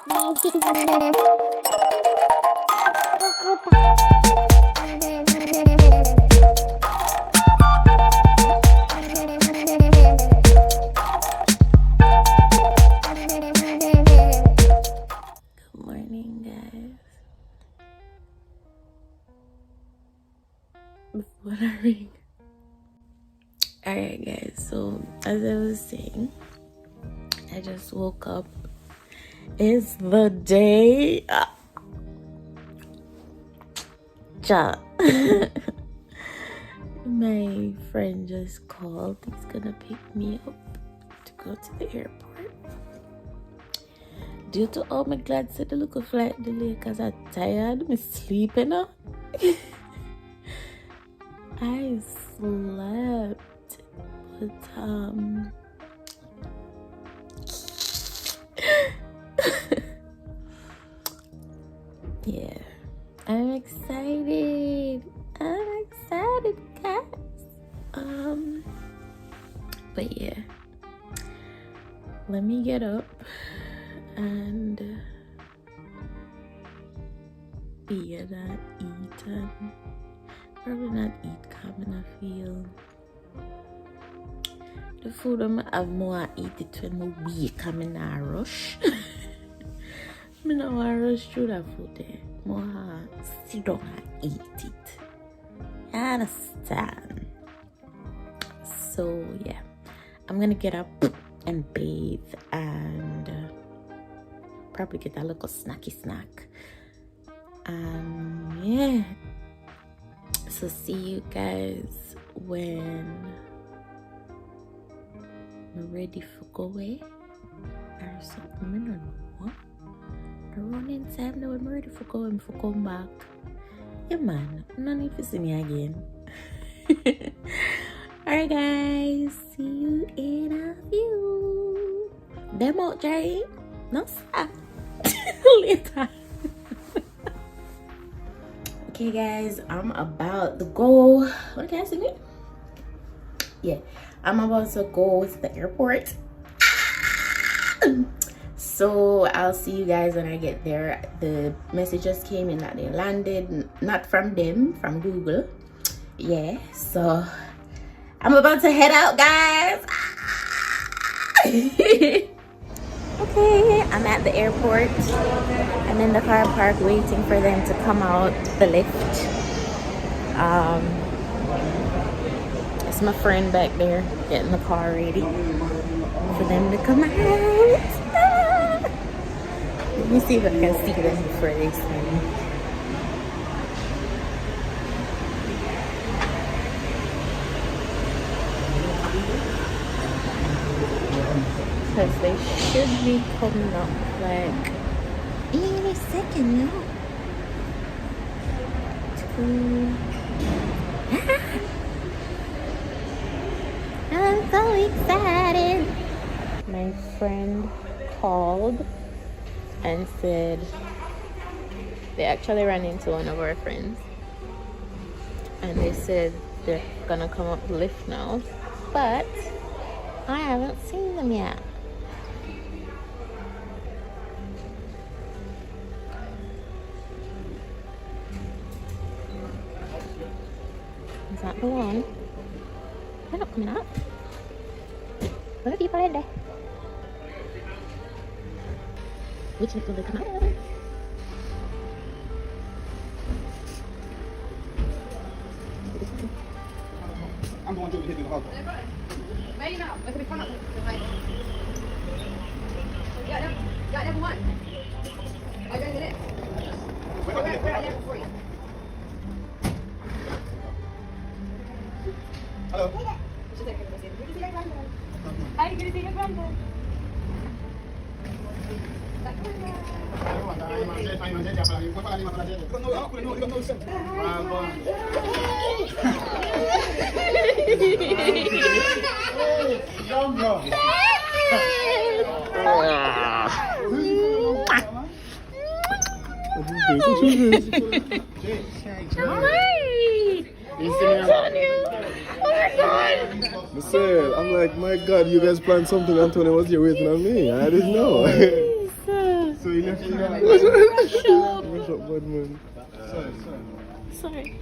morning, guys. What a ring. Alright, guys, so as I was saying, I just woke up. It's the day. My friend just called. He's gonna pick me up to go to the airport. Due to all my glad said the local flight delay because I'm tired, I'm sleeping now. I slept, but yeah, I'm excited. Guys. But yeah, let me get up and be and eat and probably not eat because I feel the food I'm have more eat it when I wake I'm in a rush. I don't want to rush through that food there. More sit down and eat it. You understand? So yeah, I'm gonna get up and bathe and probably get a little snacky snack. Yeah. So see you guys when I'm ready for go away or something. I don't know. The running time now I'm ready for going for come back. Yeah man, no need to see me again. Alright guys, see you in a few. Them out, Jerry. No stop. Later. Okay guys, I'm about to go. What can I say? Yeah, I'm about to go to the airport. So I'll see you guys when I get there. The message just came in that they landed, not from them, from Google. Yeah, so I'm about to head out, guys. Okay, I'm at the airport. I'm in the car park waiting for them to come out the lift. It's my friend back there getting the car ready for them to come out. Let me see if I can see them before they see me. Because they should be coming up like any second now. I'm so excited. My friend called and said they actually ran into one of our friends and they said they're gonna come up the lift now, but I haven't seen them yet. Is that the one? They're not coming up. What are people in there? Which lift will they come out? I'm going to hit the hub. Yeah, number one. I got it. Hello. Hi, good to see you, Brandon. Michelle, I'm like, my God, you guys planned something. Antonio was here waiting on me. I didn't know. So you What's up, bud, man? Sorry.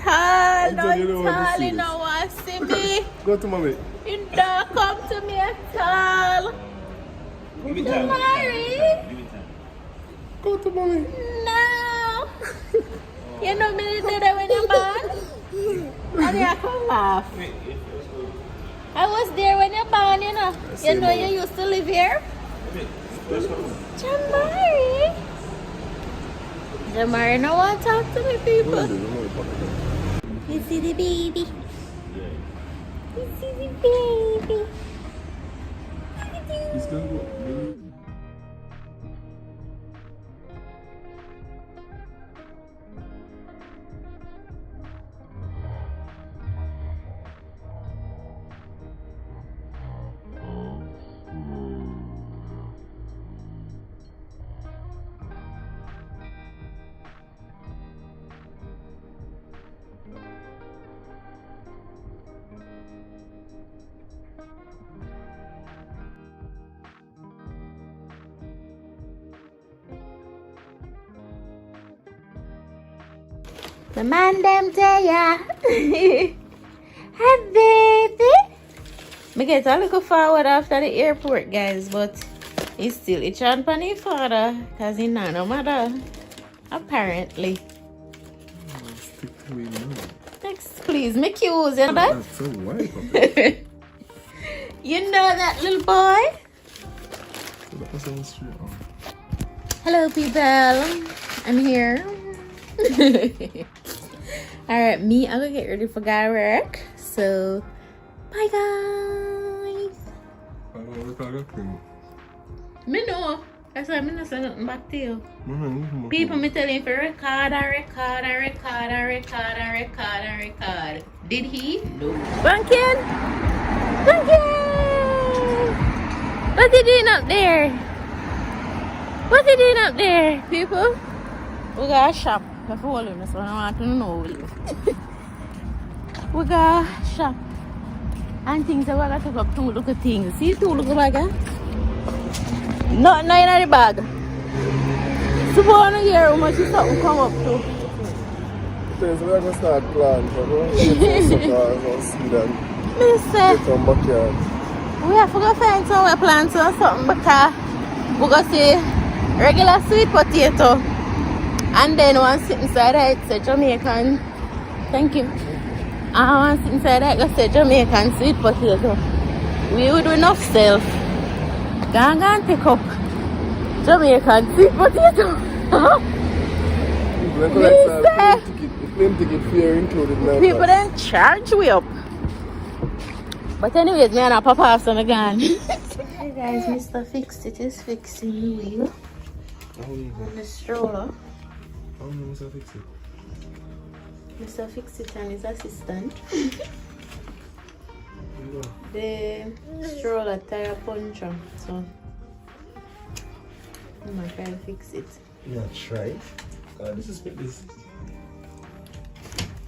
Tall, no, tall, you know what, see me? Go to mommy. You don't come to me at all. Mary? Go to mommy. No. You know me to do that when you're born? And you come laugh. I was there when you're born, you know. You know you used to live here? Jamari. Jamari no want to talk to me, people. You see the baby? You see the baby? He's gonna go. The man them there. Hi, baby. Me get a little forward after the airport, guys, but he's still itching on his father because he not no mother. Apparently. Stick to me now. Next, please, make you use it. That? That's so white. You know that little boy? That sounds straight on. Hello, people. I'm here. Alright, me, I'm gonna get ready for guy work. So, bye, guys. Me know. That's why I'm not saying nothing back to you. People, me tell him for record and record and record and record and record and record. Did he? No. Bunkin! Bunkin! What you doing up there? What you doing up there, people? We got a shop. If you follow me, so I want to know. We got a shop. And things that we got to take up 2 little things. See 2 little bags? Nothing in the bag. So I want to hear how much is something come up to. Depends, we're going to start planning. We're going to see that. Get some backyard. We have to go find somewhere plants or something because we're going to see regular sweet potato. And then one sit inside it, say Jamaican. Thank you. And one sit inside it, go say Jamaican sweet potato. We would do enough self. Go and pick up Jamaican sweet potato. Plane ticket fare included now. People then charge we up. But anyways, me and a papa have some again. Hey guys, Mr. Fix It is fixing the wheel on the stroller. How many Mr. Fix It? Mr. Fix It and his assistant. The stroller tire puncture, so I'm gonna try to fix it. Yeah, try. This is this.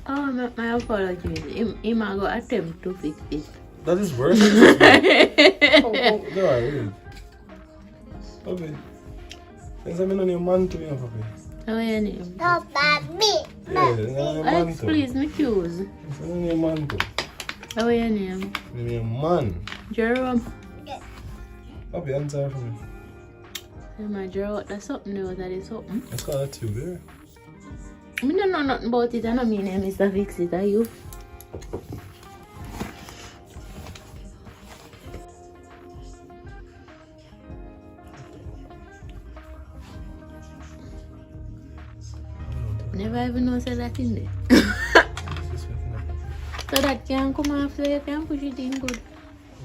Oh, my apologies. He might go attempt to fix it. That is worse. Oh, no, really. Okay. There's a man on your man to me, Papi. How are your name? Yeah, Alex, please, me cues. It's on your man to. How are your name? Your man. Jerome. Papi, answer for me. My Jerome, that's something new, that is something. Let's call that you there. I don't know nothing about it. I know my name is Mr. Fix It. Are you? Never even know say that in there. So that can come after you can push it in good.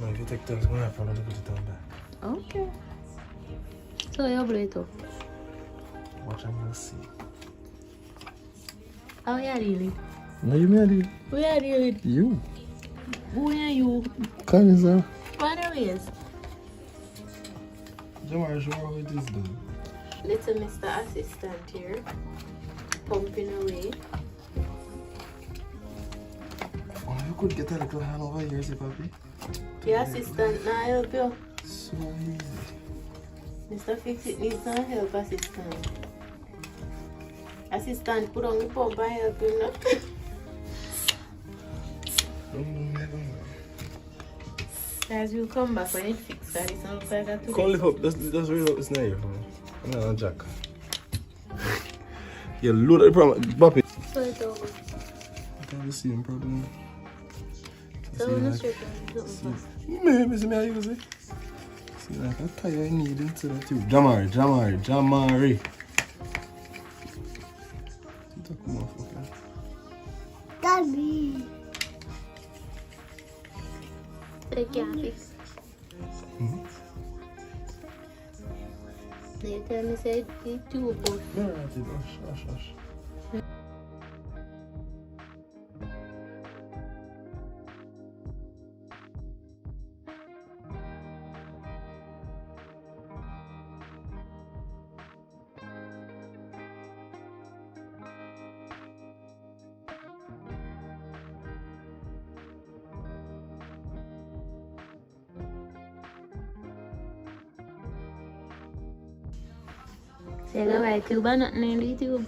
No, if you take time, it's going to happen to put it on back. Okay. So you blow it up. Watch and you'll see. How are you doing? No, you married. Who are you doing? You. Who are you? Can you, What are you? Jamar, show how it is done. Little Mr. Assistant here. Pumping away. Oh, you could get a little hand over here, see, Papi. Your assistant now help you. So easy. Mr. Fix It needs some help, assistant. Assistant, put on the pump and help him now. Guys, we'll come back when it fixes that. It's not like that. Come lift up, just raise up this knife. I'm not on jack. You load the problem, Papi. So it's over. I have the same problem. So we're not straight on Maybe see me I use it. See like a tire I need instead of tube. Jamari. Come off, okay. Daddy. They can't fix. They tell me say the tube goes. No, hush. Say go buy tube, but nothing in the tube.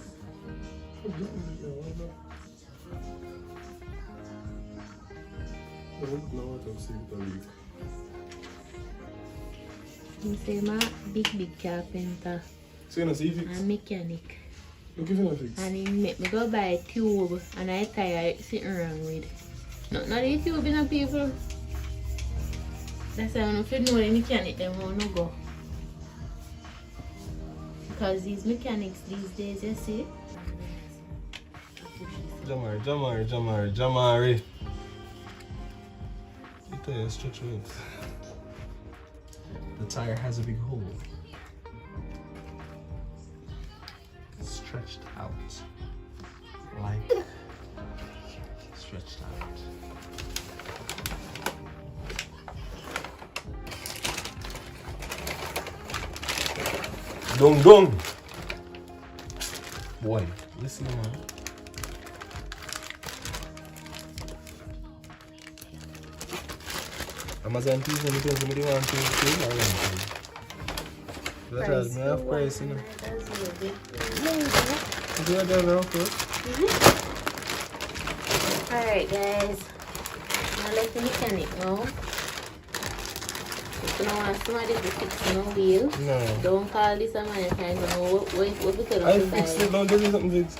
You say my big carpenter. So you know, see fix? And mechanic. Look if you know fix. And he make me go buy a tube and I tire sitting wrong with. Not the tube, you know, people. That's why I don't know the mechanic, they won't go. Because these mechanics these days, you see? Jamari. The tire stretch out. The tire has a big hole. Stretched out. Like stretched out. Dong. Boy, listen, man. Amazon fees when you tell somebody want to pay or rent. That's me have price, you know. Do you have a course? Alright, guys. Now let the mechanic know. If you don't want somebody to fix no wheel, No. don't call this a man. I don't know what we tell I him to fix buy. it, don't give me something fixed.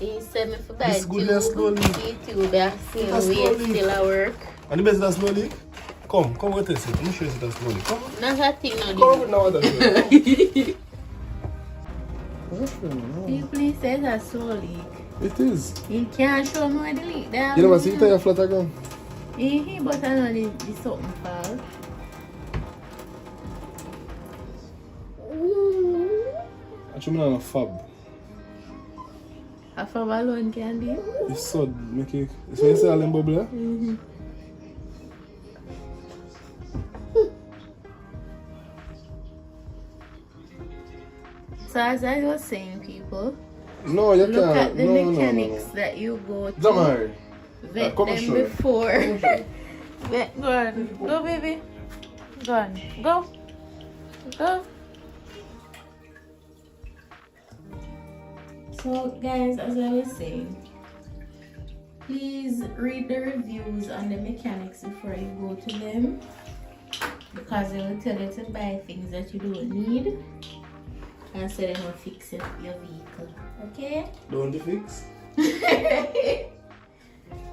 He said me to buy This good and slowly. tube, I see That's way slowly. still at work. And the best that's slowly. Come with this. Let me show you that slowly. Come. Not that thing now. Come with now that slowly. People say that's slow leak. It is. He can't show me where the leak there. You know what? See the tire flat again. But I know the something fall. Actually, I'm not a fab. A fab alone can do. It's so make it. So you see all them bubble? So as I was saying, people, No, you look can't. at the No. mechanics that you go to. Jamari. Vet Come them and show you. before. Go on. Go, baby. Go on. Go. So, guys, as I was saying, please read the reviews on the mechanics before you go to them, because they will tell you to buy things that you don't need and so they will fix your vehicle. Okay? Don't you fix?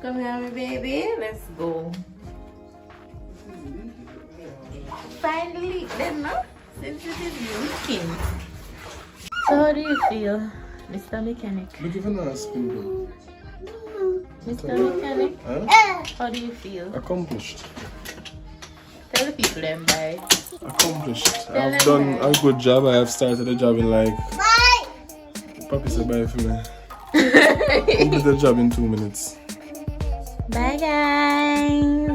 Come here, my baby. Let's go. Finally, then, no? Since it is leaking. So, how do you feel, Mr. Mechanic? Look if you're not spin. Mr. Mechanic, Huh? how do you feel? Accomplished. Tell the people them by. Accomplished. I've done a good job. I have started the job in like. Papi said bye for me. Complete the job in 2 minutes. Bye, guys.